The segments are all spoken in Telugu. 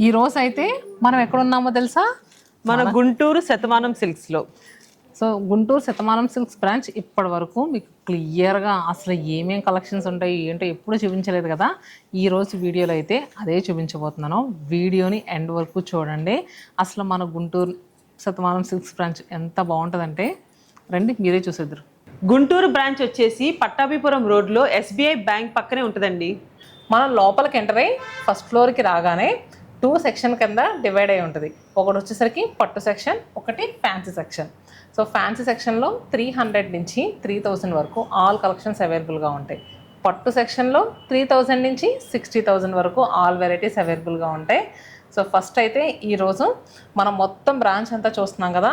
ఈ రోజు అయితే మనం ఎక్కడున్నామో తెలుసా? మన గుంటూరు శతమానం సిల్క్స్ లో. So Guntur Shatamanam silks branch ఇప్పటి వరకు మీకు క్లియర్గా అసలు ఏమేం కలెక్షన్స్ ఉంటాయి ఏంటో ఎప్పుడు చూపించలేదు కదా. ఈ రోజు వీడియోలో అయితే అదే చూపించబోతున్నాను. వీడియోని ఎండ్ వరకు చూడండి. అసలు మన గుంటూరు శతమానం సిల్క్స్ బ్రాంచ్ ఎంత బాగుంటుందంటే రండి మీరే చూసేద్దరు. గుంటూరు బ్రాంచ్ వచ్చేసి పట్టాభిపురం రోడ్లో ఎస్బీఐ బ్యాంక్ పక్కనే ఉంటుందండి. మనం లోపలికి ఎంటర్ అయ్యి ఫస్ట్ ఫ్లోర్కి రాగానే 2 సెక్షన్ కింద డివైడ్ అయి ఉంటుంది. ఒకటి వచ్చేసరికి పట్టు సెక్షన్, ఒకటి ఫ్యాన్సీ సెక్షన్. సో ఫ్యాన్సీ సెక్షన్లో 300 నుంచి 3000 వరకు ఆల్ కలెక్షన్స్ అవైలబుల్గా ఉంటాయి. పట్టు సెక్షన్లో 3000 నుంచి 60,000 వరకు ఆల్ వెరైటీస్ అవైలబుల్గా ఉంటాయి. సో ఫస్ట్ అయితే ఈరోజు మనం మొత్తం బ్రాంచ్ అంతా చూస్తున్నాం కదా,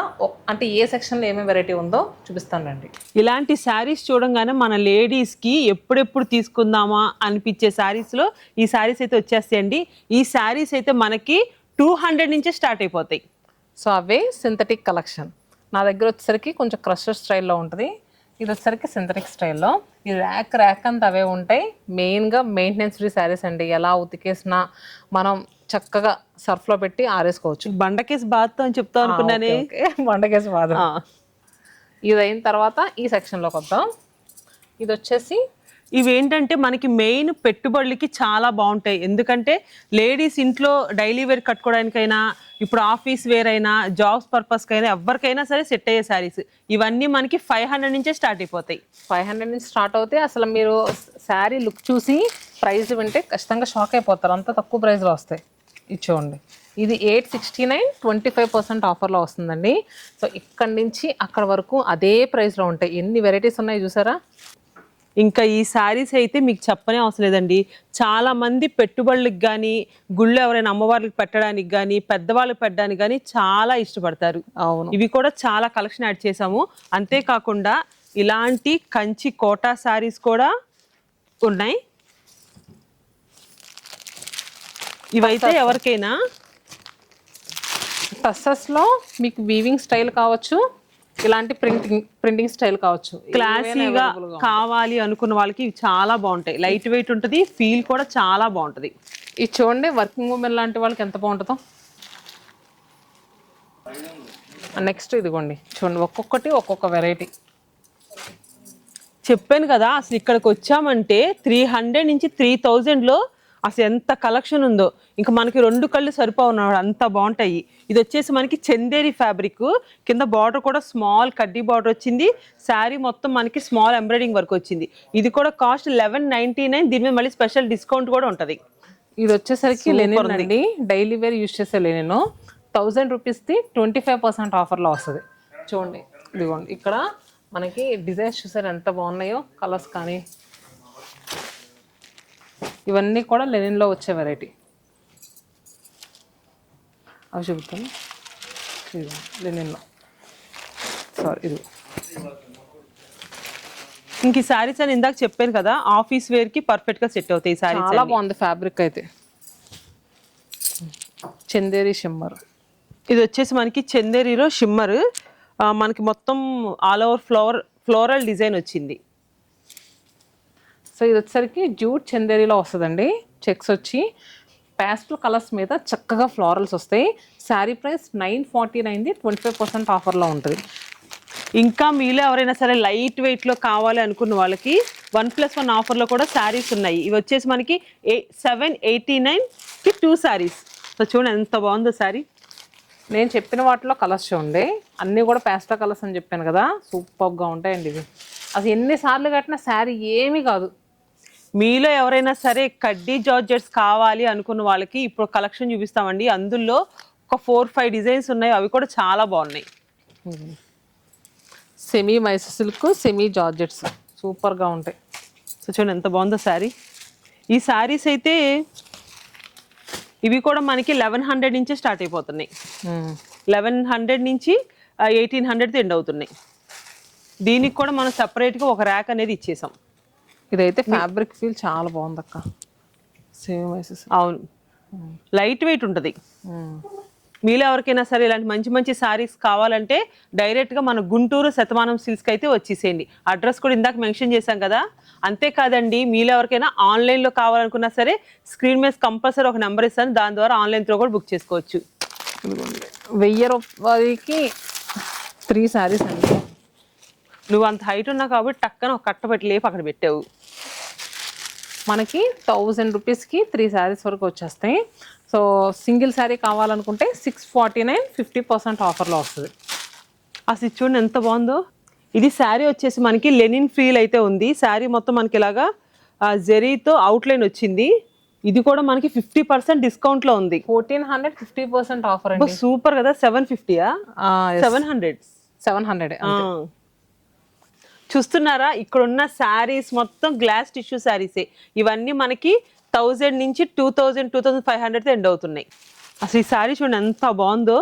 అంటే ఏ సెక్షన్లో ఏమేమి వెరైటీ ఉందో చూపిస్తానండి. ఇలాంటి శారీస్ చూడంగానే మన లేడీస్కి ఎప్పుడెప్పుడు తీసుకుందామా అనిపించే శారీస్లో ఈ శారీస్ అయితే వచ్చేస్తాయండి. ఈ శారీస్ అయితే మనకి 200 నుంచే స్టార్ట్ అయిపోతాయి. సో అవే సింథటిక్ కలెక్షన్. నా దగ్గర వచ్చేసరికి కొంచెం క్రషర్ స్టైల్లో ఉంటుంది. ఇది వచ్చేసరికి సింథటిక్ స్టైల్లో. ఈ ర్యాక్ అంతా అవే ఉంటాయి. మెయిన్గా మెయింటెనెన్స్ ఫ్రీ శారీస్ అండి. ఎలా ఉతికేసినా మనం చక్కగా సర్ఫ్లో పెట్టి ఆరేసుకోవచ్చు. బండకేసి బాత్ అని చెప్తా అనుకున్నానే. బండకేసి బాధ. ఇది అయిన తర్వాత ఈ సెక్షన్లోకి వద్దాం. ఇది వచ్చేసి ఇవేంటంటే మనకి మెయిన్ పెట్టుబడులకి చాలా బాగుంటాయి. ఎందుకంటే లేడీస్ ఇంట్లో డైలీ వేర్ కట్టుకోవడానికైనా, ఇప్పుడు ఆఫీస్ వేర్ అయినా, జాబ్స్ పర్పస్కైనా ఎవరికైనా సరే సెట్ అయ్యే శారీస్. ఇవన్నీ మనకి 500 నుంచే స్టార్ట్ అయిపోతాయి. 500 నుంచి స్టార్ట్ అవుతాయి. అసలు మీరు శారీ లుక్ చూసి ప్రైస్ వింటే ఖచ్చితంగా షాక్ అయిపోతారు. అంత తక్కువ ప్రైస్లో వస్తాయి. ఇచ్చేయండి. ఇది 869, 25% ఆఫర్లో వస్తుందండి. సో ఇక్కడి నుంచి అక్కడ వరకు అదే ప్రైస్లో ఉంటాయి. ఎన్ని వెరైటీస్ ఉన్నాయి చూసారా. ఇంకా ఈ శారీస్ అయితే మీకు చెప్పనే అవసరం లేదండి. చాలా మంది పెట్టుబడులకు కానీ, గుళ్ళు ఎవరైనా అమ్మవార్లకు పెట్టడానికి కానీ, పెద్దవాళ్ళకి పెట్టడానికి కానీ చాలా ఇష్టపడతారు. అవును, ఇవి కూడా చాలా కలెక్షన్ యాడ్ చేసాము. అంతేకాకుండా ఇలాంటి కంచి కోటా శారీస్ కూడా ఉన్నాయి. ఇవైతే ఎవరికైనా టస్సెస్లో మీకు వీవింగ్ స్టైల్ కావచ్చు, ఇలాంటి ప్రింటింగ్ స్టైల్ కావచ్చు, క్లాసీగా కావాలి అనుకున్న వాళ్ళకి ఇవి చాలా బాగుంటాయి. లైట్ వెయిట్ ఉంటుంది, ఫీల్ కూడా చాలా బాగుంటుంది. ఇది చూడండి, వర్కింగ్ ఉమెన్ లాంటి వాళ్ళకి ఎంత బాగుంటుందో. నెక్స్ట్ ఇదిగోండి చూడండి, ఒక్కొక్కటి ఒక్కొక్క వెరైటీ. చెప్పాను కదా, అసలు ఇక్కడికి వచ్చామంటే 300 నుంచి 3000లో అసలు ఎంత కలెక్షన్ ఉందో. ఇంకా మనకి 2 కళ్ళు సరిపోతున్నాడు, అంత బాగుంటాయి. ఇది వచ్చేసి మనకి చందేరి ఫ్యాబ్రిక్, కింద బార్డర్ కూడా స్మాల్ కడ్డీ బార్డర్ వచ్చింది. శారీ మొత్తం మనకి స్మాల్ ఎంబ్రాయిడింగ్ వర్క్ వచ్చింది. ఇది కూడా కాస్ట్ 1199. దీని మీద మళ్ళీ స్పెషల్ డిస్కౌంట్ కూడా ఉంటుంది. ఇది వచ్చేసరికి లెనిన్ అండి, డైలీ వేర్ యూజ్ చేసే లెనిన్. 1000 రూపీస్ది 25% ఆఫర్లో వస్తుంది. చూడండి ఇదిగోండి, ఇక్కడ మనకి డిజైన్స్ చూసారు ఎంత బాగున్నాయో, కలర్స్ కానీ ఇవన్నీ కూడా లెనిన్లో వచ్చే వెరైటీ. అవి చూపుతాను. లెనిన్లో ఇది ఇంక ఈ శారీస్ అని ఇందాక చెప్పాను కదా, ఆఫీస్ వేర్కి పర్ఫెక్ట్గా సెట్ అవుతాయి. శారీ చాలా బాగుంది ఫ్యాబ్రిక్ అయితే. చందేరి షిమ్మర్. ఇది వచ్చేసి మనకి చందేరిలో షిమ్మర్, మనకి మొత్తం ఆల్ ఓవర్ ఫ్లోరల్ డిజైన్ వచ్చింది. సో ఇది వచ్చేసరికి జూట్ చందేరిలో వస్తుందండి. చెక్స్ వచ్చి ప్యాస్టల్ కలర్స్ మీద చక్కగా ఫ్లోరల్స్ వస్తాయి. శారీ ప్రైస్ 949, 25% ఆఫర్లో ఉంటుంది. ఇంకా మీలో ఎవరైనా సరే లైట్ వెయిట్లో కావాలి అనుకున్న వాళ్ళకి 1+1 ఆఫర్లో కూడా శారీస్ ఉన్నాయి. ఇవి వచ్చేసి మనకి 789కి 2 శారీస్. సో చూడండి ఎంత బాగుందో శారీ. నేను చెప్పిన వాటిలో కలర్స్ చూడండి, అన్నీ కూడా ప్యాస్టల్ కలర్స్ అని చెప్పాను కదా, సూపర్గా ఉంటాయండి ఇవి. అసలు ఎన్నిసార్లు కట్టినా శారీ ఏమీ కాదు. మీలో ఎవరైనా సరే కడ్డీ జార్జెట్స్ కావాలి అనుకున్న వాళ్ళకి ఇప్పుడు కలెక్షన్ చూపిస్తామండి. అందులో ఒక 4-5 డిజైన్స్ ఉన్నాయి, అవి కూడా చాలా బాగున్నాయి. Semi Mysore silk, semi georgettes సూపర్గా ఉంటాయి. సో చూడండి ఎంత బాగుందో శారీ. ఈ శారీస్ అయితే ఇవి కూడా మనకి 1100 నుంచే స్టార్ట్ అయిపోతున్నాయి. 1100 నుంచి 1800 ఎండ్ అవుతున్నాయి. దీనికి కూడా మనం సపరేట్గా ఒక ర్యాక్ అనేది ఇచ్చేసాం. ఇదైతే ఫ్యాబ్రిక్ ఫీల్ చాలా బాగుంది అక్క. సేమ్ మైసూర్. అవును, లైట్ వెయిట్ ఉంటుంది. మీలో ఎవరికైనా సరే ఇలాంటి మంచి మంచి సారీస్ కావాలంటే డైరెక్ట్గా మన గుంటూరు శతమానం సిల్క్స్కి అయితే వచ్చేసేయండి. అడ్రస్ కూడా ఇందాక మెన్షన్ చేశాం కదా. అంతేకాదండి, మీలో ఎవరికైనా ఆన్లైన్లో కావాలనుకున్నా సరే స్క్రీన్ మీద కంపల్సరీ ఒక నెంబర్ ఇస్తాను, దాని ద్వారా ఆన్లైన్ త్రూ కూడా బుక్ చేసుకోవచ్చు. 1000 రూపాయలకి 3 శారీస్ అండి. నువ్వు అంత హైట్ ఉన్నావు కాబట్టి టక్కన ఒక కట్ట పెట్టి లేపు అక్కడ పెట్టావు. మనకి 1000 రూపీస్కి 3 శారీస్ వరకు వచ్చేస్తాయి. సో సింగిల్ శారీ కావాలనుకుంటే 649 50% ఆఫర్లో వస్తుంది. అసలు చూడండి ఎంత బాగుందో. ఇది శారీ వచ్చేసి మనకి లెనిన్ ఫీల్ అయితే ఉంది. శారీ మొత్తం మనకి ఇలాగా జెరీతో అవుట్లైన్ వచ్చింది. ఇది కూడా మనకి 50% డిస్కౌంట్లో ఉంది. 1400 50% ఆఫర్ అండి. సూపర్ కదా. 750యా? 700. చూస్తున్నారా, ఇక్కడ ఉన్న శారీస్ మొత్తం గ్లాస్ టిష్యూ శారీసే. ఇవన్నీ మనకి 1000 నుంచి 2000 2500 ఎండ్ అవుతున్నాయి. అసలు ఈ శారీ చూడండి ఎంత బాగుందో.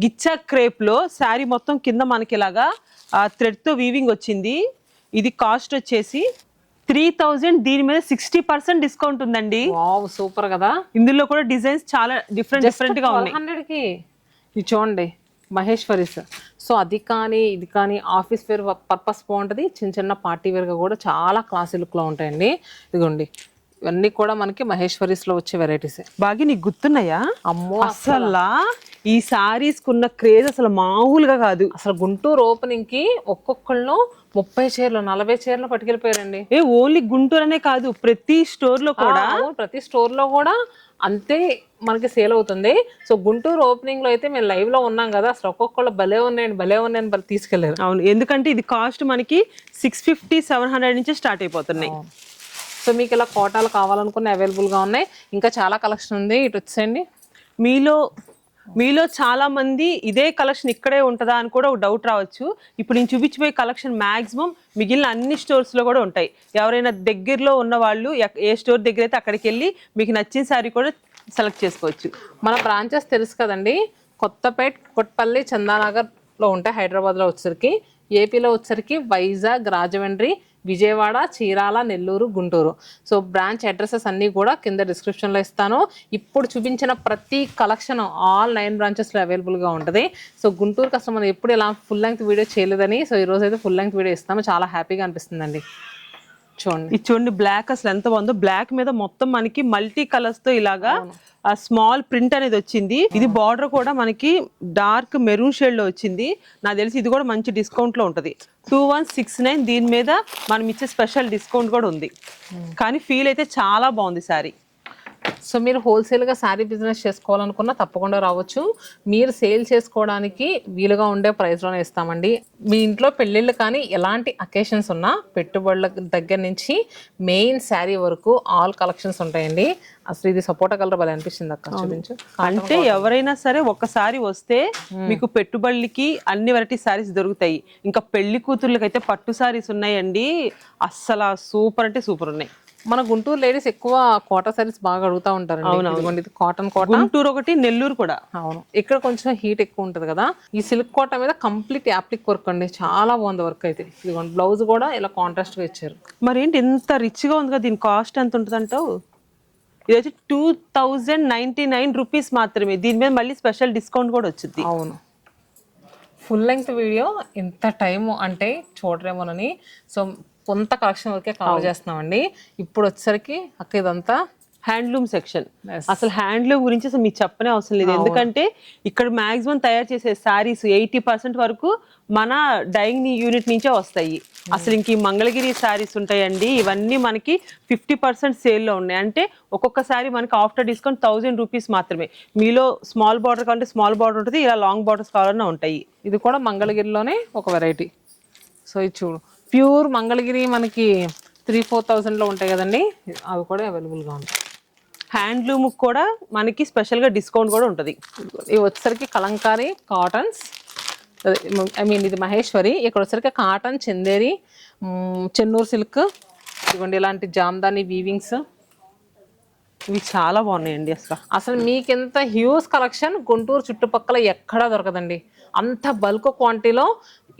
గిచ్చా క్రేప్లో శారీ మొత్తం కింద మనకి ఇలాగా థ్రెడ్తో వీవింగ్ వచ్చింది. ఇది కాస్ట్ వచ్చేసి 3000. దీని మీద 60% డిస్కౌంట్ ఉందండి. వావ్ సూపర్ కదా. ఇందులో కూడా డిజైన్స్ చాలా డిఫరెంట్ గా ఉన్నాయి. 100కి ఇది చూడండి మహేశ్వరీస్. సో అది కానీ ఇది కానీ ఆఫీస్ వేర్ పర్పస్ బాగుంటుంది. చిన్న చిన్న పార్టీ వేర్గా కూడా చాలా క్లాసీ లుక్లో ఉంటాయండి. ఇదిగోండి ఇవన్నీ కూడా మనకి మహేశ్వరీస్లో వచ్చే వెరైటీసే. బాగా నీకు గుర్తున్నాయా? అమ్మో అసలు ఈ సారీస్ కున్న క్రేజ్ అసలు మామూలుగా కాదు. అసలు గుంటూరు ఓపెనింగ్ కి ఒక్కొక్కళ్ళు 30 చీరలు 40 చీరలు పట్టుకెళ్ళిపోయారండి. ఓన్లీ గుంటూరు అనే కాదు, ప్రతి స్టోర్ లో కూడా అంతే మనకి సేల్ అవుతుంది. సో గుంటూరు ఓపెనింగ్ లో అయితే మేము లైవ్ లో ఉన్నాం కదా, అసలు ఒక్కొక్కళ్ళు భలే ఉన్నాయని తీసుకెళ్లారు. అవును, ఎందుకంటే ఇది కాస్ట్ మనకి 650 700 నుంచి స్టార్ట్ అయిపోతున్నాయి. సో మీకు ఇలా కోటాలు కావాలనుకున్న అవైలబుల్గా ఉన్నాయి. ఇంకా చాలా కలెక్షన్ ఉంది, ఇటు వచ్చేయండి. మీలో చాలా మంది ఇదే కలెక్షన్ ఇక్కడే ఉంటుందా అని కూడా ఒక డౌట్ రావచ్చు. ఇప్పుడు నేను చూపించిపోయే కలెక్షన్ మ్యాక్సిమం మిగిలిన అన్ని స్టోర్స్లో కూడా ఉంటాయి. ఎవరైనా దగ్గరలో ఉన్న వాళ్ళు ఏ స్టోర్ దగ్గర అయితే అక్కడికి వెళ్ళి మీకు నచ్చిన శారీ కూడా సెలెక్ట్ చేసుకోవచ్చు. మన బ్రాంచెస్ తెలుసు కదండి, కొత్తపేట్, కొట్పల్లి, చందానగర్లో ఉంటాయి. హైదరాబాద్లో వచ్చేసరికి, ఏపీలో వచ్చేసరికి Vizag, Rajahmundry, Vijayawada, Chirala, Nellore, Guntur. So branch addresses అన్నీ కూడా కింద డిస్క్రిప్షన్లో ఇస్తాను. ఇప్పుడు చూపించిన ప్రతి కలెక్షన్ ఆల్ 9 బ్రాంచెస్లో అవైలబుల్గా ఉంటుంది. సో గుంటూరు కస్టమర్ ఎప్పుడు ఇలా ఫుల్ లెంగ్త్ వీడియో చేయలేదని, సో ఈరోజు అయితే ఫుల్ లెంగ్త్ వీడియో ఇస్తాము. చాలా హ్యాపీగా అనిపిస్తుందండి. చూడండి బ్లాక్ అసలు ఎంత బాగుందో. బ్లాక్ మీద మొత్తం మనకి మల్టీ కలర్స్ తో ఇలాగా ఆ స్మాల్ ప్రింట్ అనేది వచ్చింది. ఇది బార్డర్ కూడా మనకి డార్క్ మెరూన్ షేడ్ లో వచ్చింది. నాకు తెలిసి ఇది కూడా మంచి డిస్కౌంట్ లో ఉంటది. 2169. దీని మీద మనం ఇచ్చే స్పెషల్ డిస్కౌంట్ కూడా ఉంది. కానీ ఫీల్ అయితే చాలా బాగుంది శారీ. సో మీరు హోల్సేల్గా శారీ బిజినెస్ చేసుకోవాలనుకున్నా తప్పకుండా రావచ్చు. మీరు సేల్ చేసుకోవడానికి వీలుగా ఉండే ప్రైస్లోనే ఇస్తామండి. మీ ఇంట్లో పెళ్ళిళ్ళు కానీ ఎలాంటి అకేషన్స్ ఉన్నా పెట్టుబడుల దగ్గర నుంచి మెయిన్ శారీ వరకు ఆల్ కలెక్షన్స్ ఉంటాయండి. అసలు ఇది సపోటా కలర్ భలే అనిపించింది అక్క, చూపించు. అంటే ఎవరైనా సరే ఒక్కసారి వస్తే మీకు పెట్టుబడులకి అన్ని వెరైటీ శారీస్ దొరుకుతాయి. ఇంకా పెళ్లి కూతుర్లకి అయితే పట్టు శారీస్ ఉన్నాయండి, అస్సలు సూపర్ అంటే సూపర్ ఉన్నాయి. మన గుంటూరు లేడీస్ ఎక్కువ కోటా సారీస్ బాగా అడుగుతూ ఉంటారు. కాటన్ కోట, గుంటూరు ఒకటి, నెల్లూరు కూడా. అవును, ఇక్కడ కొంచెం హీట్ ఎక్కువ ఉంటుంది కదా. ఈ సిల్క్ కోట మీద కంప్లీట్ యాప్లిక్ వర్క్ అండి, చాలా బాగుంది వర్క్ అయితే. ఇదిగోండి బ్లౌజ్ కూడా ఇలా కాంట్రాస్ట్ గా ఇచ్చారు. మరి ఏంటి ఇంత రిచ్ గా ఉంది కదా, దీని కాస్ట్ ఎంత ఉంటుంది అంటావు? ఇదైతే 2099 రూపీస్ మాత్రమే. దీని మీద మళ్ళీ స్పెషల్ డిస్కౌంట్ కూడా వచ్చింది. అవును, ఫుల్ లెంగ్త్ వీడియో ఇంత టైము అంటే చూడరేమోనని సో కొంత కలెక్షన్ వరకే కవర్ చేస్తున్నామండి. ఇప్పుడు వచ్చేసరికి అక్క ఇదంతా హ్యాండ్లూమ్ సెక్షన్. అసలు హ్యాండ్లూమ్ గురించి అసలు మీకు చెప్పనే అవసరం లేదు, ఎందుకంటే ఇక్కడ మాక్సిమం తయారు చేసే శారీస్ 80% వరకు మన డైయింగ్ యూనిట్ నుంచే వస్తాయి. అసలు ఇంక ఈ మంగళగిరి శారీస్ ఉంటాయండి, ఇవన్నీ మనకి 50% సేల్లో ఉన్నాయి. అంటే ఒక్కొక్క శారీ మనకి ఆఫ్టర్ డిస్కౌంట్ 1000 రూపీస్ మాత్రమే. మీలో స్మాల్ బార్డర్ కావాలంటే స్మాల్ బార్డర్ ఉంటుంది, ఇలా లాంగ్ బార్డర్స్ కావాలన్నా ఉంటాయి. ఇది కూడా మంగళగిరిలోనే ఒక వెరైటీ. సో ఇది చూడు, ప్యూర్ మంగళగిరి మనకి 3-4,000లో ఉంటాయి కదండి, అవి కూడా అవైలబుల్గా ఉంటాయి. హ్యాండ్లూమ్ కూడా మనకి స్పెషల్గా డిస్కౌంట్ కూడా ఉంటుంది. ఇవి వచ్చేసరికి కలంకారీ కాటన్స్, ఇది మహేశ్వరి. ఇక్కడ వచ్చేసరికి కాటన్, చందేరి, చెన్నూరు సిల్క్, ఇవ్వండి ఇలాంటి జామ్దాని వీవింగ్స్. ఇవి చాలా బాగున్నాయండి. అసలు మీకు ఎంత హ్యూజ్ కలెక్షన్ గుంటూరు చుట్టుపక్కల ఎక్కడా దొరకదండి, అంత బల్క్ క్వాంటిటీలో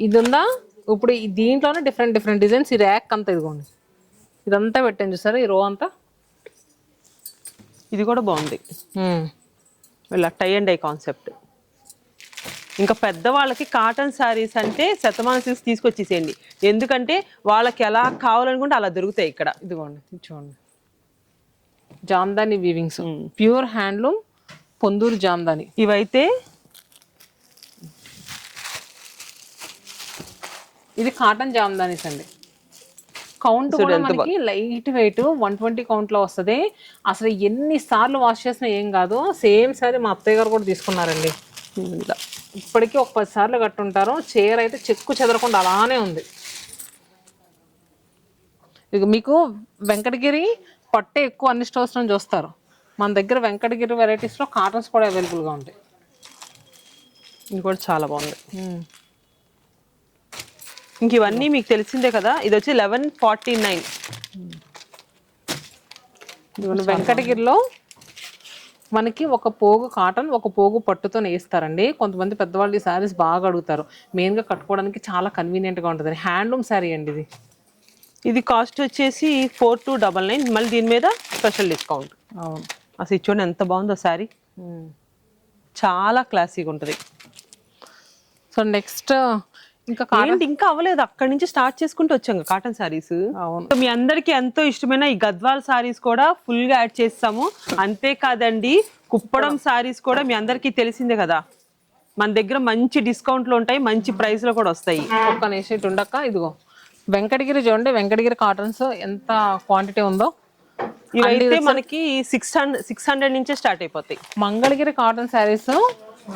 ఇది ఉందా. ఇప్పుడు దీంట్లోనే డిఫరెంట్ డిజైన్స్. ఈ ర్యాక్ అంతా ఇదిగోండి, ఇదంతా పెట్టాను చూసారా, ఈ రో అంతా. ఇది కూడా బాగుంది. ఇలా టై అండ్ డై కాన్సెప్ట్. ఇంకా పెద్దవాళ్ళకి కాటన్ శారీస్ అంటే శతమానం సిల్క్స్ తీసుకొచ్చేసేయండి, ఎందుకంటే వాళ్ళకి ఎలా కావాలనుకుంటే అలా దొరుకుతాయి ఇక్కడ. ఇదిగోండి చూడండి, జామ్దాని వీవింగ్స్, ప్యూర్ హ్యాండ్లూమ్ పొందూరు జామ్దాని. ఇవైతే ఇది కాటన్ జామ్దానీస్ అండి. కౌంట్ కూడా మనకి లైట్ వెయిట్ 120 కౌంట్ లో వస్తుంది. అసలు ఎన్నిసార్లు వాష్ చేసినా ఏం కాదు. సేమ్ సారీ మా అత్తయ్య గారు కూడా తీసుకున్నారండి. ఇప్పటికీ ఒక 10 సార్లు కట్టుంటారు. చీర అయితే చెక్కు చెదరకుండా అలానే ఉంది. ఇక మీకు వెంకటగిరి పట్టే ఎక్కువ అన్ని స్టోర్స్ నుంచి చూస్తారు. మన దగ్గర వెంకటగిరి వెరైటీస్లో కాటన్స్ కూడా అవైలబుల్గా ఉంటాయి. ఇది కూడా చాలా బాగుంది. ఇంక ఇవన్నీ మీకు తెలిసిందే కదా. ఇది వచ్చి 1149. వెంకటగిరిలో మనకి ఒక పోగు కాటన్, ఒక పోగు పట్టుతో వేస్తారండి. కొంతమంది పెద్దవాళ్ళు ఈ శారీస్ బాగా అడుగుతారు. మెయిన్గా కట్టుకోవడానికి చాలా కన్వీనియంట్గా ఉంటుంది. హ్యాండ్లూమ్ శారీ అండి ఇది. ఇది కాస్ట్ వచ్చేసి 4299. మళ్ళీ దీని మీద స్పెషల్ డిస్కౌంట్. అవును, అసలు చూడండి ఎంత బాగుందో శారీ, చాలా క్లాసీగా ఉంటుంది. సో నెక్స్ట్ ఇంకా ఇంకా అవ్వలేదు, అక్కడి నుంచి స్టార్ట్ చేసుకుంటూ వచ్చాం కాటన్ శారీస్. అవును, మీ అందరికి ఎంతో ఇష్టమైన ఈ గద్వాల్ శారీస్ కూడా ఫుల్ గా యాడ్ చేస్తాము. అంతేకాదండి, కుప్పడం శారీస్ కూడా మీ అందరికి తెలిసిందే కదా, మన దగ్గర మంచి డిస్కౌంట్లు ఉంటాయి, మంచి ప్రైస్ లో కూడా వస్తాయి. ఒక్క నిమిషం ఇటు ఉండక, ఇదిగో వెంకటగిరి చూడండి, వెంకటగిరి కాటన్స్ ఎంత క్వాంటిటీ ఉందో. ఇవైతే మనకి 600 నుంచే స్టార్ట్ అయిపోతాయి. మంగళగిరి కాటన్ శారీస్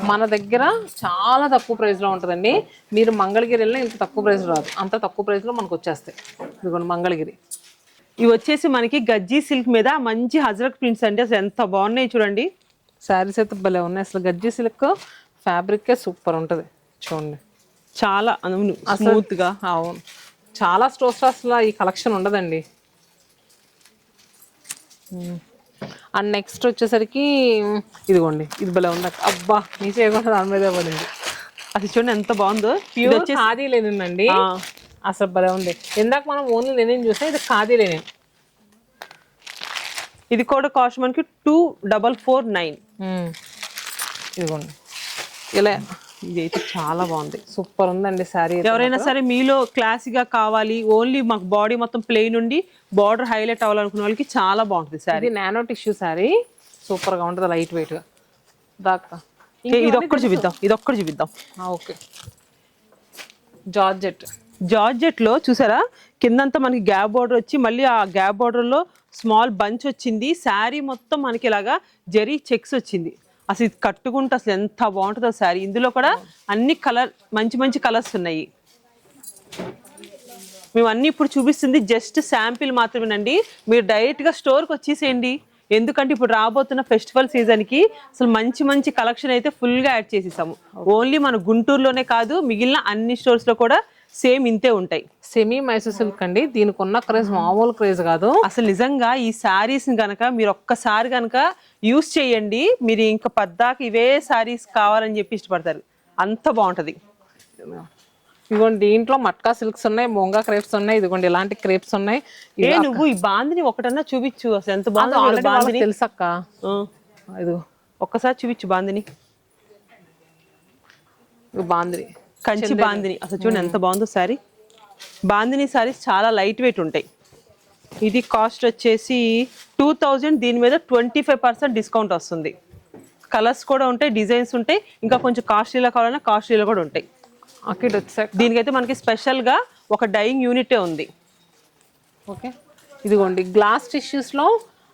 మన దగ్గర చాలా తక్కువ ప్రైస్ లో ఉంటుందండి. మీరు మంగళగిరి వెళ్ళినా ఇంత తక్కువ ప్రైస్ రాదు, అంత తక్కువ ప్రైస్ లో మనకు వచ్చేస్తాయి. ఇదిగోండి మంగళగిరి. ఇవి వచ్చేసి మనకి గజ్జీ సిల్క్ మీద మంచి హజరక్ ప్రింట్స్ అండి, అసలు ఎంత బాగున్నాయి చూడండి. శారీస్ అయితే భలే ఉన్నాయి. అసలు గజ్జీ సిల్క్ ఫ్యాబ్రిక్ సూపర్ ఉంటుంది చూడండి, చాలా స్మూత్ గా. అవును, చాలా స్టోర్స్ అసలు ఈ కలెక్షన్ ఉండదండి. అండ్ నెక్స్ట్ వచ్చేసరికి ఇదిగోండి, ఇది భలే ఉంది. అబ్బా నీ చేయకుండా దాని మీద పడింది. అది చూడండి ఎంత బాగుందో. ప్యూర్ ఖాదీ లేనిందండి, అసలు భలే ఉంది. ఇందాక మనం ఓన్లీ లెనిన్ చూసాం, ఇది ఖాదీ లెనిన్. ఇది కూడా కాస్ట్ మనకి 2449. ఇదిగోండి ఇలా. ఇదైతే చాలా బాగుంది, సూపర్ ఉందండి శారీ. ఎవరైనా సరే మీలో క్లాసీగా కావాలి, ఓన్లీ మాకు బాడీ మొత్తం ప్లెయిన్ ఉండి బార్డర్ హైలైట్ అవ్వాలనుకున్న వాళ్ళకి చాలా బాగుంటుంది శారీ. ఇది నానో టిష్యూ శారీ, సూపర్ గా ఉంటుంది, లైట్ వెయిట్ గా. దాకా ఇది ఒక్కటి చూపిద్దాం, ఇది ఒక్కటి చూపిద్దాం. ఓకే, జార్జెట్ లో చూసారా, కిందంతా మనకి గ్యాప్ బార్డర్ వచ్చి మళ్ళీ ఆ గ్యాప్ బార్డర్ లో స్మాల్ బంచ్ వచ్చింది. శారీ మొత్తం మనకి ఇలాగా జరీ చెక్స్ వచ్చింది. అసలు ఇది కట్టుకుంటే అసలు ఎంత బాగుంటుందో శారీ. ఇందులో కూడా అన్ని మంచి మంచి కలర్స్ ఉన్నాయి. మేము అన్ని ఇప్పుడు చూపిస్తుంది జస్ట్ శాంపిల్ మాత్రమేనండి. మీరు డైరెక్ట్ గా స్టోర్కి వచ్చేసేయండి, ఎందుకంటే ఇప్పుడు రాబోతున్న ఫెస్టివల్ సీజన్ కి అసలు మంచి మంచి కలెక్షన్ అయితే ఫుల్ గా యాడ్ చేసేసాము. ఓన్లీ మన గుంటూరులోనే కాదు, మిగిలిన అన్ని స్టోర్స్ లో కూడా సేమ్ ఇంతే ఉంటాయి. సెమీ మైసూర్ సిల్క్ అండి, దీనికి ఉన్న క్రేజ్ మామూలు క్రేజ్ కాదు అసలు. నిజంగా ఈ శారీస్ గనక మీరు ఒక్కసారి గనక యూస్ చేయండి, మీరు ఇంకా పద్దాక ఇవే శారీస్ కావాలని చెప్పి ఇష్టపడతారు, అంత బాగుంటది. ఇదిగోండి దీంట్లో మట్కా సిల్క్స్ ఉన్నాయి, మోంగా క్రేప్స్ ఉన్నాయి. ఇదిగోండి ఇలాంటి క్రేప్స్ ఉన్నాయి. నువ్వు ఈ బాందిని ఒకటన్నా చూపించు, అసలు ఎంత బాగుంది తెలుసక్క. ఇది ఒక్కసారి చూపించు బాందిని. బాందిని కంచి బాందిని, అసలు చూడండి ఎంత బాగుందో శారీ. బాందిని శారీస్ చాలా లైట్ వెయిట్ ఉంటాయి. ఇది కాస్ట్ వచ్చేసి 2000. దీని మీద 25% డిస్కౌంట్ వస్తుంది. కలర్స్ కూడా ఉంటాయి, డిజైన్స్ ఉంటాయి, ఇంకా కొంచెం కాస్ట్లీలో కావాలన్నా కాస్ట్లీలో కూడా ఉంటాయి. దీనికైతే మనకి స్పెషల్ గా ఒక డైయింగ్ యూనిటే ఉంది. ఓకే, ఇదిగోండి గ్లాస్ టిష్యూస్ లో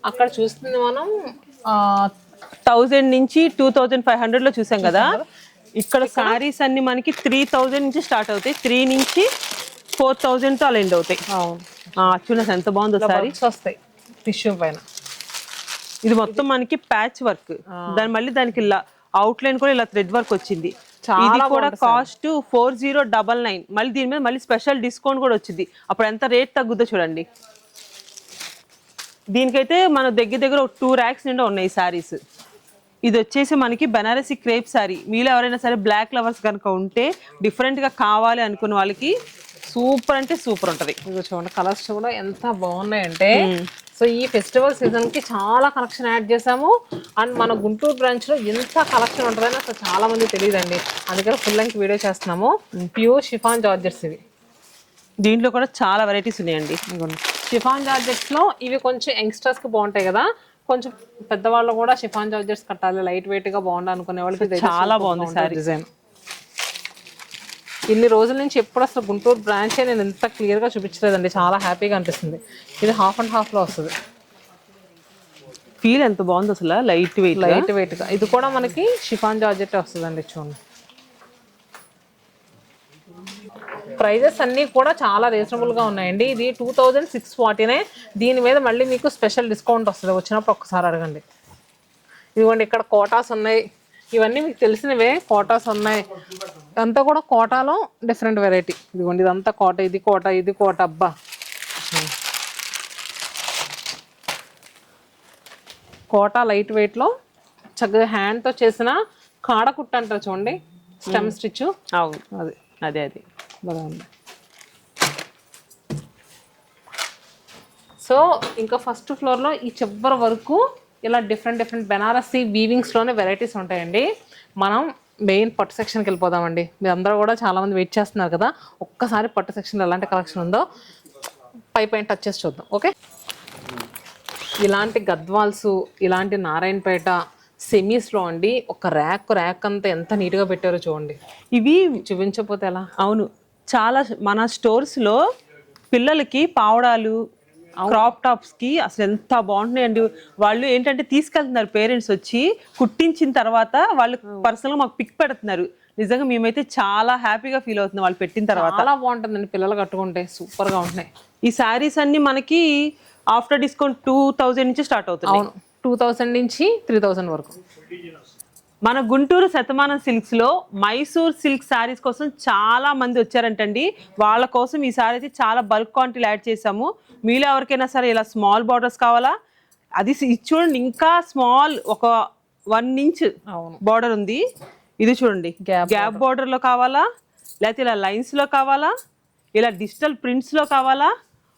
అక్కడ చూస్తుంది మనం 1000 నుంచి 2500 లో చూసాం కదా. ఇక్కడ శారీస్ అన్ని మనకి 3000 నుంచి స్టార్ట్ అవుతాయి, 3 నుంచి 4000 తో అలా ఎండ్ అవుతాయి. చూడండి ఎంత బాగుందో శారీ, వస్తాయి టిష్యూ పైన. ఇది మొత్తం మనకి ప్యాచ్ వర్క్, మళ్ళీ దానికి అవుట్ లైన్ కూడా ఇలా థ్రెడ్ వర్క్ వచ్చింది. ఇది కూడా కాస్ట్ 4099. మళ్ళీ దీని మీద మళ్ళీ స్పెషల్ డిస్కౌంట్ కూడా వచ్చింది. అప్పుడు ఎంత రేట్ తగ్గుద్దో చూడండి. దీనికైతే మన దగ్గర 2 ర్యాక్స్ నిండా ఉన్నాయి శారీస్. ఇది వచ్చేసి మనకి బనారసి క్రేప్ శారీ. మీలో ఎవరైనా సరే బ్లాక్ లవర్స్ కనుక ఉంటే, డిఫరెంట్ గా కావాలి అనుకున్న వాళ్ళకి సూపర్ అంటే సూపర్ ఉంటది. చూడండి కలర్స్ కూడా ఎంత బాగున్నాయంటే సో ఈ ఫెస్టివల్ సీజన్కి చాలా కలెక్షన్ యాడ్ చేసాము. అండ్ మన గుంటూరు బ్రాంచ్లో ఎంత కలెక్షన్ ఉంటుందని అసలు చాలా మంది తెలియదండి. అందుకని ఫుల్ లెంగ్త్ వీడియో చేస్తున్నాము. ప్యూర్ షిఫాన్ జార్జెట్స్ ఇవి. దీంట్లో కూడా చాలా వెరైటీస్ ఉన్నాయండి. షిఫాన్ జార్జెట్స్లో ఇవి కొంచెం యంగ్స్టర్స్కి బాగుంటాయి కదా, కొంచెం పెద్దవాళ్ళు కూడా షిఫాన్ జార్జెట్స్ కట్టాలి, లైట్ వెయిట్గా బాగుండాలి అనుకునే వాళ్ళకి చాలా బాగుంది సారీ డిజైన్. ఇన్ని రోజుల నుంచి ఎప్పుడు అసలు గుంటూరు బ్రాంచే నేను ఎంత క్లియర్గా చూపించలేదండి. చాలా హ్యాపీగా అనిపిస్తుంది. ఇది 50/50లో వస్తుంది. ఫీల్ ఎంత బాగుంది అసలు, లైట్ వెయిట్గా. ఇది కూడా మనకి షిఫాన్ జార్జెట్ వస్తుందండి. చూడండి ప్రైజెస్ అన్నీ కూడా చాలా రీజనబుల్గా ఉన్నాయండి. ఇది 2640. దీని మీద మళ్ళీ మీకు స్పెషల్ డిస్కౌంట్ వస్తుంది. వచ్చినప్పుడు ఒక్కసారి అడగండి. ఇదిగోండి ఇక్కడ కోటాస్ ఉన్నాయి, ఇవన్నీ మీకు తెలిసినవే. కోటాస్ ఉన్నాయి, అంతా కూడా కోటాలో డిఫరెంట్ వెరైటీ. ఇదిగోండి ఇదంతా కోట, ఇది కోట, ఇది కోట. అబ్బా కోట లైట్ వెయిట్లో చక్కగా హ్యాండ్తో చేసిన కాడ కుట్ట అంటారు చూడండి, స్టెమ్ స్టిచ్. అవును, అదే బాగుంది. సో ఇంకా ఫస్ట్ ఫ్లోర్లో ఈ చివరి వరకు ఇలా డిఫరెంట్ బెనారసీ వీవింగ్స్లోనే వెరైటీస్ ఉంటాయండి. మనం మెయిన్ పట్టు సెక్షన్కి వెళ్ళిపోదామండి. మీరు అందరూ కూడా చాలామంది వెయిట్ చేస్తున్నారు కదా, ఒక్కసారి పట్టు సెక్షన్లో ఎలాంటి కలెక్షన్ ఉందో పైన టచ్ చేసి చూద్దాం. ఓకే, ఇలాంటి గద్వాల్స్, ఇలాంటి నారాయణపేట సెమీస్లో అండి ఒక ర్యాక్ అంతా ఎంత నీట్గా పెట్టారో చూడండి. ఇవి చూపించకపోతే ఎలా? అవును, చాలా మన స్టోర్స్లో పిల్లలకి పావడాలు, క్రాప్ టాప్స్ కి అసలు ఎంత బాగుంటున్నాయండి. వాళ్ళు ఏంటంటే తీసుకెళ్తున్నారు పేరెంట్స్ వచ్చి, కుట్టించిన తర్వాత వాళ్ళు పర్సనల్గా మాకు పిక్ పెడుతున్నారు. నిజంగా మేమైతే చాలా హ్యాపీగా ఫీల్ అవుతున్నాం వాళ్ళు పెట్టిన తర్వాత. చాలా బాగుంటుందండి, పిల్లలు కట్టుకుంటే సూపర్గా ఉంటున్నాయి. ఈ శారీస్ అన్ని మనకి ఆఫ్టర్ డిస్కౌంట్ 2000 నుంచి స్టార్ట్ అవుతుంది. అవును, 2000 నుంచి 3000 వరకు. మన గుంటూరు శతమానం సిల్క్స్ లో మైసూర్ సిల్క్ శారీస్ కోసం చాలా మంది వచ్చారంటండి. వాళ్ళ కోసం ఈ శారీ అయితే చాలా బల్క్ క్వాంటిటీలు యాడ్ చేసాము. మీలో ఎవరికైనా సరే ఇలా స్మాల్ బార్డర్స్ కావాలా, అది చూడండి ఇంకా స్మాల్, ఒక 1 ఇంచ్ బార్డర్ ఉంది. ఇది చూడండి గ్యాప్ బార్డర్ లో కావాలా, లేకపోతే ఇలా లైన్స్ లో కావాలా, ఇలా డిజిటల్ ప్రింట్స్ లో కావాలా.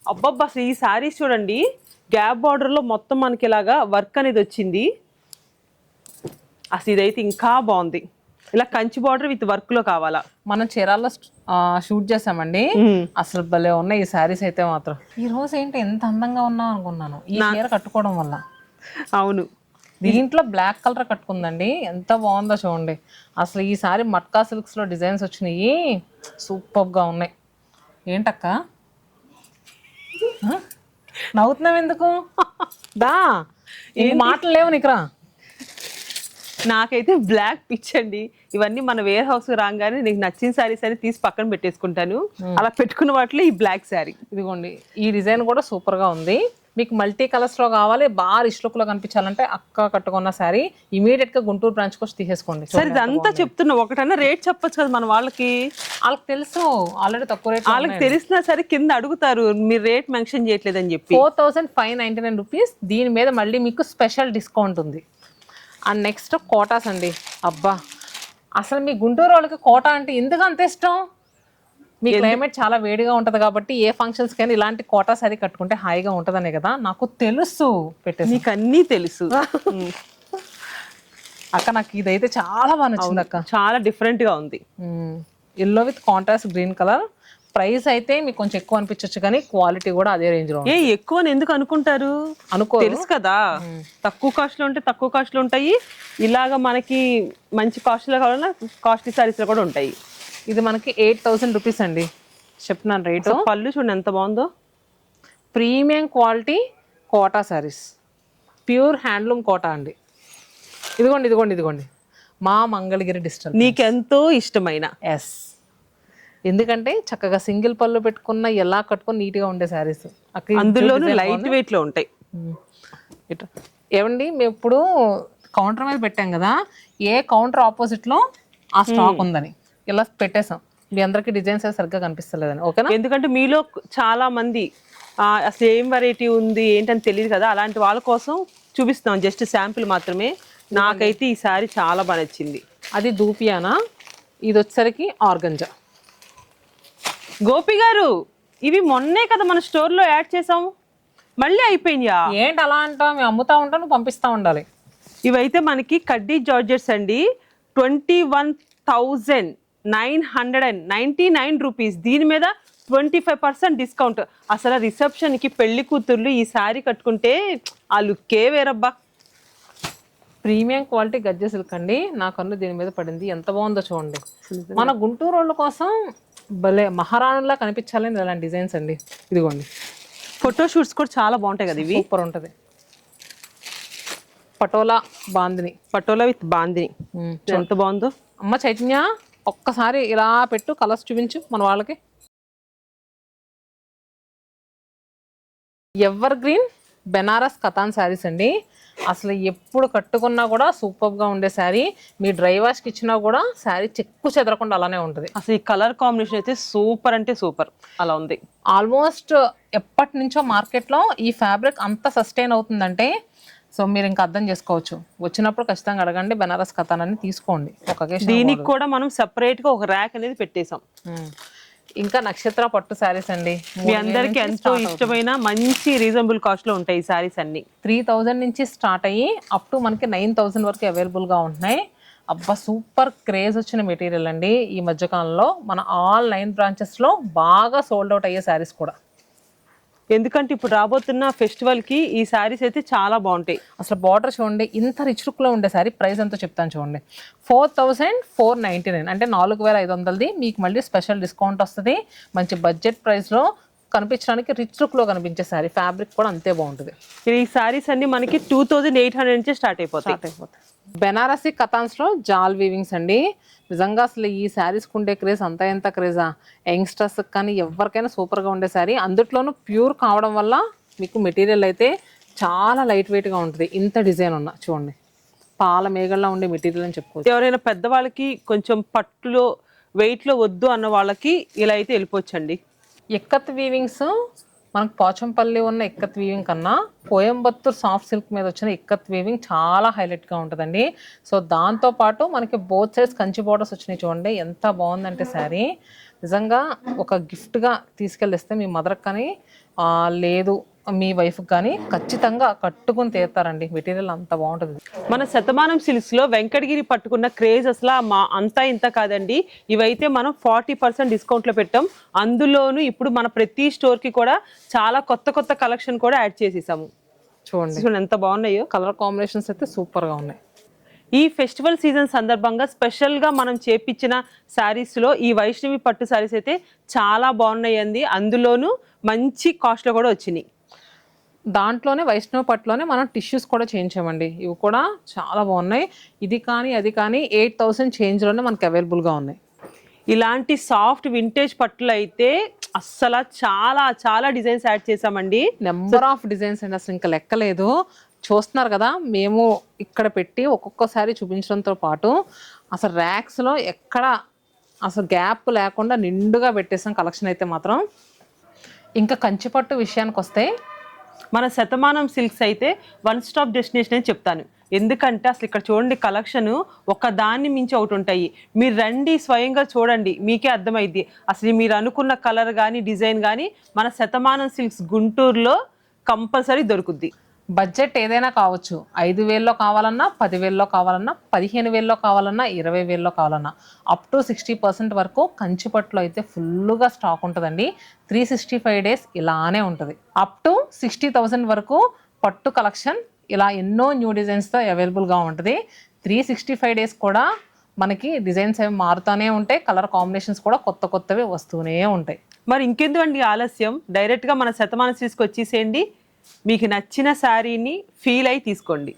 అబ్బబ్బా అసలు ఈ శారీస్ చూడండి, గ్యాప్ బార్డర్ లో మొత్తం మనకి ఇలాగా వర్క్ అనేది వచ్చింది. అసలు ఇదైతే ఇంకా బాగుంది. ఇలా కంచి బార్డర్ విత్ వర్క్ లో కావాలా. మనం చీరాల్లో షూట్ చేసామండి, అసలు భలే ఉన్నాయి ఈ శారీస్ అయితే మాత్రం. ఈ రోజు ఏంటి ఎంత అందంగా ఉన్నాం అనుకున్నాను ఈ చీర కట్టుకోవడం వల్ల. అవును, దీంట్లో బ్లాక్ కలర్ కట్టుకుందండి, ఎంత బాగుందో చూడండి. అసలు ఈ సారీ మట్కా సిల్క్స్ లో డిజైన్స్ వచ్చినాయి, సూపర్ గా ఉన్నాయి. ఏంటక్క నవ్వుతున్నావు ఎందుకు? దా మాటలు లేవు నీకురా. నాకైతే బ్లాక్ పిచ్ అండి. ఇవన్నీ మన వేర్ హౌస్ రాగానే నీకు నచ్చిన శారీస్ అని తీసి పక్కన పెట్టేసుకుంటాను. అలా పెట్టుకున్న వాటిలో ఈ బ్లాక్ శారీ. ఇదిగోండి ఈ డిజైన్ కూడా సూపర్ గా ఉంది. మీకు మల్టీ కలర్స్ లో కావాలి, బాగా రిచ్ లుక్ లో కనిపించాలంటే అక్క కట్టుకున్న శారీ ఇమీడియట్ గా గుంటూరు బ్రాంచ్ వచ్చి తీసేసుకోండి. సరే ఇదంతా చెప్తున్నా, ఒకటన్నా రేట్ చెప్పొచ్చు కదా మన వాళ్ళకి. వాళ్ళకి తెలుసు ఆల్రెడీ తక్కువ రేట్. వాళ్ళకి తెలిసినా సరే కింద అడుగుతారు మీరు రేట్ మెన్షన్ చేయట్లేదని చెప్పి. 4599 రూపీస్. దీని మీద మళ్ళీ మీకు స్పెషల్ డిస్కౌంట్ ఉంది. అండ్ నెక్స్ట్ కోటాస్ అండి. అబ్బా అసలు మీ గుంటూరు వాళ్ళకి కోట అంటే ఎందుకు అంత ఇష్టం? మీ క్లైమేట్ చాలా వేడిగా ఉంటుంది కాబట్టి ఏ ఫంక్షన్స్ కైనా ఇలాంటి కోటా సారీ కట్టుకుంటే హాయిగా ఉంటుందనే కదా. నాకు తెలుసు, పెట్టేసి నీకు అన్నీ తెలుసు అక్క. నాకు ఇదైతే చాలా బాగా నచ్చింది అక్క, చాలా డిఫరెంట్ గా ఉంది. Yellow with contrast green colour. Price అయితే మీకు కొంచెం ఎక్కువ అనిపించవచ్చు కానీ క్వాలిటీ కూడా అదే రేంజ్ లో. ఎక్కువ ఎందుకు అనుకుంటారు? తెలుసు కదా, తక్కువ కాస్ట్ లో ఉంటే తక్కువ కాస్ట్ లో ఉంటాయి. ఇలాగా మనకి మంచి కాస్ట్ లో కావాలన్నా కాస్ట్లీ సారీస్ లో కూడా ఉంటాయి. ఇది మనకి 8000 రూపీస్ అండి చెప్తున్నాను రేటు. పళ్ళు చూడండి ఎంత బాగుందో. Premium quality Kota saris, pure handloom Kota అండి. ఇదిగోండి ఇదిగోండి ఇదిగోండి మా మంగళగిరి డిస్ట్రిక్ట్. నీకెంతో ఇష్టమైన. ఎస్, ఎందుకంటే చక్కగా సింగిల్ పళ్ళు పెట్టుకున్న ఎలా కట్టుకుని నీట్గా ఉండే శారీస్. అందులో లైట్ వెయిట్ లో ఉంటాయి. ఏమండి మేము ఇప్పుడు కౌంటర్ మీద పెట్టాం కదా, ఏ కౌంటర్ ఆపోజిట్ లో ఆ స్టాక్ ఉందని ఇలా పెట్టేసాం. మీ అందరికి డిజైన్స్ సరిగ్గా కనిపిస్తలేదని. ఓకేనా? ఎందుకంటే మీలో చాలా మంది అసలు ఏం వెరైటీ ఉంది ఏంటని తెలియదు కదా, అలాంటి వాళ్ళ కోసం చూపిస్తాం. జస్ట్ శాంపిల్ మాత్రమే. నాకైతే ఈ సారీ చాలా బాగా నచ్చింది. అది దూపియానా, ఇది వచ్చేసరికి ఆర్గంజా. గోపి గారు ఇవి మొన్నే కదా మన స్టోర్ లో యాడ్ చేసాము. మళ్ళీ అయిపోయినాయా? ఏంటి అలా అంటావు? మేము అమ్ముతా ఉంటాం, నువ్వు పంపిస్తా ఉండాలి. ఇవైతే మనకి కడ్డీ జార్జెట్స్ అండి, 21,999 రూపీస్. దీని మీద 25% డిస్కౌంట్. అసలు రిసెప్షన్కి పెళ్లి కూతుర్లు ఈ శారీ కట్టుకుంటే ఆ లుక్కే వేరబ్బా. ప్రీమియం క్వాలిటీ గజ్జె సిల్క్ అండి. నా కన్ను దీని మీద పడింది, ఎంత బాగుందో చూడండి. మన గుంటూరు వాళ్ళ కోసం భలే మహారాణులా కనిపించాలని ఇలాంటి డిజైన్స్ అండి. ఇదిగోండి, ఫోటో షూట్స్ కూడా చాలా బాగుంటాయి కదా ఇవి. సూపర్ ఉంటుంది. పటోలా బాందిని, పటోలా విత్ బాందిని ఎంత బాగుందో. అమ్మ చైతన్య, ఒక్కసారి ఇలా పెట్టు, కలర్స్ చూపించు మన వాళ్ళకి. ఎవర్ గ్రీన్ బెనారస్ కతాన్ శారీస్ అండి. అసలు ఎప్పుడు కట్టుకున్నా కూడా సూపర్గా ఉండే శారీ. మీ డ్రై వాష్కి ఇచ్చినా కూడా శారీ చెక్కు చెదరకుండా అలానే ఉంటుంది. అసలు ఈ కలర్ కాంబినేషన్ అయితే సూపర్ అంటే సూపర్ అలా ఉంది. ఆల్మోస్ట్ ఎప్పటి నుంచో మార్కెట్లో ఈ ఫ్యాబ్రిక్ అంత సస్టైన్ అవుతుందంటే సో మీరు ఇంకా అర్థం చేసుకోవచ్చు. వచ్చినప్పుడు ఖచ్చితంగా అడగండి, బెనారస్ కతాన్ అని తీసుకోండి. దీనికి కూడా మనం సెపరేట్ గా ఒక ర్యాక్ అనేది పెట్టేసాం. ఇంకా నక్షత్ర పట్టు శారీస్ అండి. మీ అందరికి ఎంతో ఇష్టమైన మంచి రీజనబుల్ కాస్ట్ లో ఉంటాయి ఈ శారీస్ అన్ని. 3000 నుంచి స్టార్ట్ అయ్యి అప్ టు మనకి 9000 వరకు అవైలబుల్గా ఉంటున్నాయి. అబ్బా సూపర్ క్రేజ్ వచ్చిన మెటీరియల్ అండి ఈ మధ్యకాలంలో. మన ఆల్ 9 బ్రాంచెస్లో బాగా సోల్డ్ అవుట్ అయ్యే శారీస్ కూడా. ఎందుకంటే ఇప్పుడు రాబోతున్న ఫెస్టివల్ కి ఈ శారీస్ అయితే చాలా బాగుంటాయి. అసలు బార్డర్ చూడండి, ఇంత రిచ్ లుక్ లో ఉండే శారీ ప్రైస్ ఎంతో చెప్తాను చూడండి. 4499 అంటే 4500ది. మీకు మళ్ళీ స్పెషల్ డిస్కౌంట్ వస్తుంది. మంచి బడ్జెట్ ప్రైస్ లో కనిపించడానికి రిచ్ లుక్ లో కనిపించే శారీ. ఫ్యాబ్రిక్ కూడా అంతే బాగుంటుంది. ఈ శారీస్ అన్ని మనకి 2800 నుంచి స్టార్ట్ అయిపోతాయి. బెనారసీ కతాన్స్ లో జాల్ వీవింగ్స్ అండి. నిజంగా అసలు ఈ శారీస్కి ఉండే క్రేజ్ అంత ఎంత క్రేజా. యంగ్స్టర్స్ కానీ ఎవరికైనా సూపర్గా ఉండే శారీ. అందులోనూ ప్యూర్ కావడం వల్ల మీకు మెటీరియల్ అయితే చాలా లైట్ వెయిట్గా ఉంటుంది. ఇంత డిజైన్ ఉన్న చూడండి, పాల మేఘల్లో ఉండే మెటీరియల్ అని చెప్పుకోవచ్చు. ఎవరైనా పెద్దవాళ్ళకి కొంచెం పట్టులో వెయిట్లో వద్దు అన్న వాళ్ళకి ఇలా అయితే వెళ్ళిపోవచ్చండి. ఎక్కత్ వీవింగ్స్ మనకు పోచంపల్లి ఉన్న ఎక్కత్ వీవింగ్ కన్నా కోయంబత్తూర్ సాఫ్ట్ సిల్క్ మీద వచ్చిన ఎక్కత్ వీవింగ్ చాలా హైలైట్గా ఉంటుందండి. సో దాంతోపాటు మనకి బోత్ సైడ్స్ కంచి బోర్డర్స్ వచ్చినాయి చూడండి, ఎంత బాగుందంటే శారీ. నిజంగా ఒక గిఫ్ట్గా తీసుకెళ్ళిస్తే మీ మదర్కి కానీ లేదు మీ వైఫ్కి కానీ ఖచ్చితంగా కట్టుకుని తీరుతారండి. మెటీరియల్ అంత బాగుంటుంది. మన శతమానం సిల్క్స్ లో వెంకటగిరి పట్టుకున్న క్రేజ్ అసలు మా అంతా ఇంత కాదండి. ఇవైతే మనం 40% డిస్కౌంట్ లో పెట్టాం. అందులోనూ ఇప్పుడు మన ప్రతి స్టోర్ కి కూడా చాలా కొత్త కొత్త కలెక్షన్ కూడా యాడ్ చేసేసాము. చూడండి ఎంత బాగున్నాయో. కలర్ కాంబినేషన్స్ అయితే సూపర్గా ఉన్నాయి. ఈ ఫెస్టివల్ సీజన్ సందర్భంగా స్పెషల్గా మనం చేపించిన శారీస్లో ఈ వైష్ణవి పట్టు శారీస్ అయితే చాలా బాగున్నాయండి. అందులోనూ మంచి కాస్ట్లో కూడా వచ్చినాయి. దాంట్లోనే వైష్ణవ్ పట్టులోనే మనం టిష్యూస్ కూడా చేయించామండి. ఇవి కూడా చాలా బాగున్నాయి. ఇది కానీ అది కానీ 8000 చేంజ్లోనే మనకి అవైలబుల్గా ఉన్నాయి. ఇలాంటి సాఫ్ట్ వింటేజ్ పట్టులు అయితే అస్సలు చాలా చాలా డిజైన్స్ యాడ్ చేసామండి. నెంబర్ ఆఫ్ డిజైన్స్ అండి, అసలు ఇంకా లెక్కలేదు. చూస్తున్నారు కదా, మేము ఇక్కడ పెట్టి ఒక్కొక్కసారి చూపించడంతో పాటు అసలు ర్యాక్స్లో ఎక్కడ అసలు గ్యాప్ లేకుండా నిండుగా పెట్టేసాం కలెక్షన్ అయితే మాత్రం. ఇంకా కంచిపట్టు విషయానికి వస్తే మన శతమానం సిల్క్స్ అయితే వన్ స్టాప్ డెస్టినేషన్ అని చెప్తాను. ఎందుకంటే అసలు ఇక్కడ చూడండి కలెక్షన్ ఒక దాన్ని మించి ఒకటి ఉంటాయి. మీరు రండి స్వయంగా చూడండి, మీకే అర్థమైద్ది. అసలు మీరు అనుకున్న కలర్ కానీ డిజైన్ కానీ మన శతమానం సిల్క్స్ గుంటూరులో కంపల్సరీ దొరుకుద్ది. బడ్జెట్ ఏదైనా కావచ్చు, 5000లో కావాలన్నా, 10,000లో కావాలన్నా, 15,000లో కావాలన్నా, 20,000లో కావాలన్నా, అప్ టు 60% వరకు కంచిపట్టులో అయితే ఫుల్గా స్టాక్ ఉంటుందండి. 365 days ఇలానే ఉంటుంది. అప్ టు 60,000 వరకు పట్టు కలెక్షన్ ఇలా ఎన్నో న్యూ డిజైన్స్తో అవైలబుల్గా ఉంటుంది. 365 days కూడా మనకి డిజైన్స్ ఏమి మారుతూనే ఉంటాయి. కలర్ కాంబినేషన్స్ కూడా కొత్త కొత్తవి వస్తూనే ఉంటాయి. మరి ఇంకెందుకండి ఆలస్యం, డైరెక్ట్గా మన శతమానం సిల్క్స్కి వచ్చేసేయండి. మీకు నచ్చిన శారీని ఫీల్ అయి తీసుకోండి.